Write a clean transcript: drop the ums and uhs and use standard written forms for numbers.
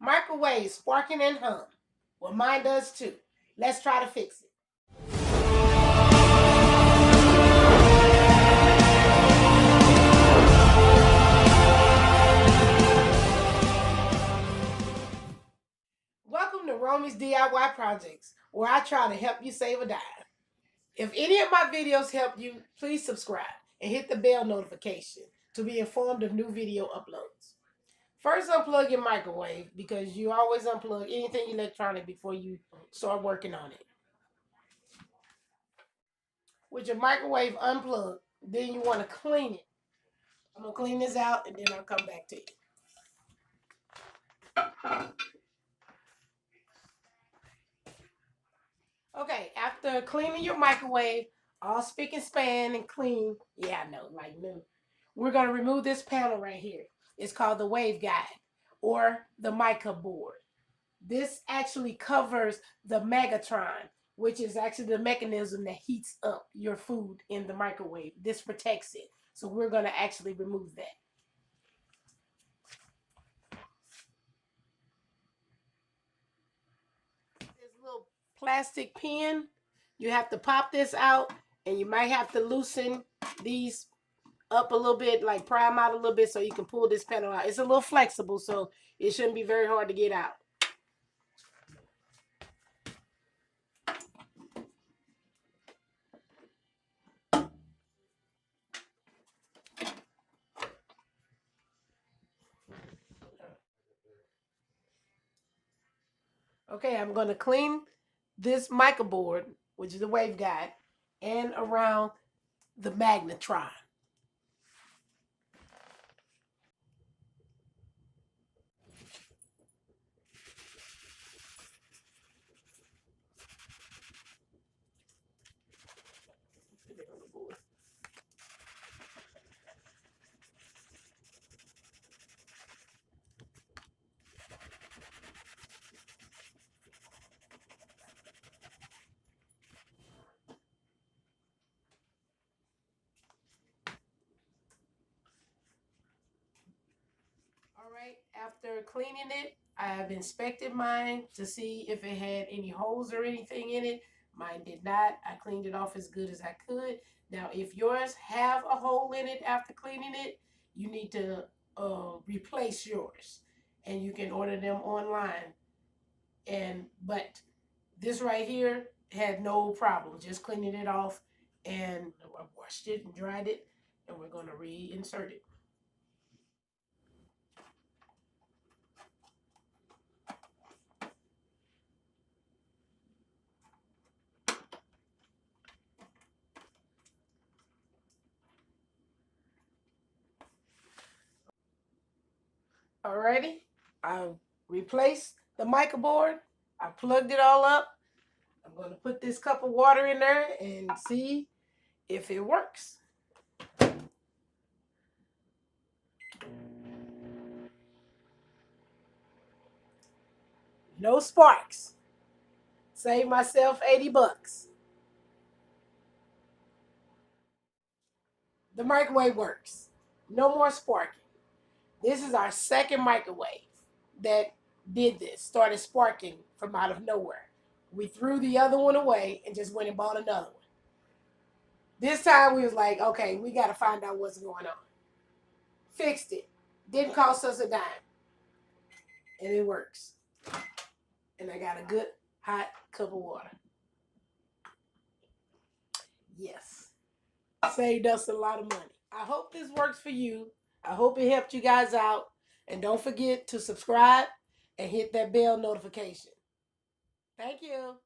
Microwave sparking and hum. Well, mine does too. Let's try to fix it. Welcome to Romi's DIY Projects, where I try to help you save a dime. If any of my videos help you, please subscribe and hit the bell notification to be informed of new video uploads. First, unplug your microwave because you always unplug anything electronic before you start working on it. With your microwave unplugged, then you want to clean it. I'm going to clean this out and then I'll come back to you. Okay, after cleaning your microwave, all spick and span and clean, yeah, I know, like new. We're going to remove this panel right here. It's called the waveguide or the mica board. This actually covers the magnetron, which is actually the mechanism that heats up your food in the microwave. This protects it. So we're going to actually remove that. This little plastic pin, you have to pop this out and you might have to loosen these up a little bit, like pry them out a little bit so you can pull this panel out. It's a little flexible, so it shouldn't be very hard to get out. Okay, I'm going to clean this mica board, which is the waveguide, and around the magnetron. Alright, after cleaning it, I have inspected mine to see if it had any holes or anything in it. Mine did not. I cleaned it off as good as I could. Now, if yours have a hole in it after cleaning it, you need to replace yours. And you can order them online. But this right here had no problem. Just cleaning it off, and I washed it and dried it, and we're going to reinsert it. Alrighty, I replaced the mica board. I plugged it all up. I'm going to put this cup of water in there and see if it works. No sparks. Save myself 80 bucks. The microwave works. No more sparking. This is our second microwave that did this, started sparking from out of nowhere. We threw the other one away and just went and bought another one. This time we was like, okay, we got to find out what's going on. Fixed it. Didn't cost us a dime. And it works. And I got a good hot cup of water. Yes. Saved us a lot of money. I hope this works for you. I hope it helped you guys out. And don't forget to subscribe and hit that bell notification. Thank you.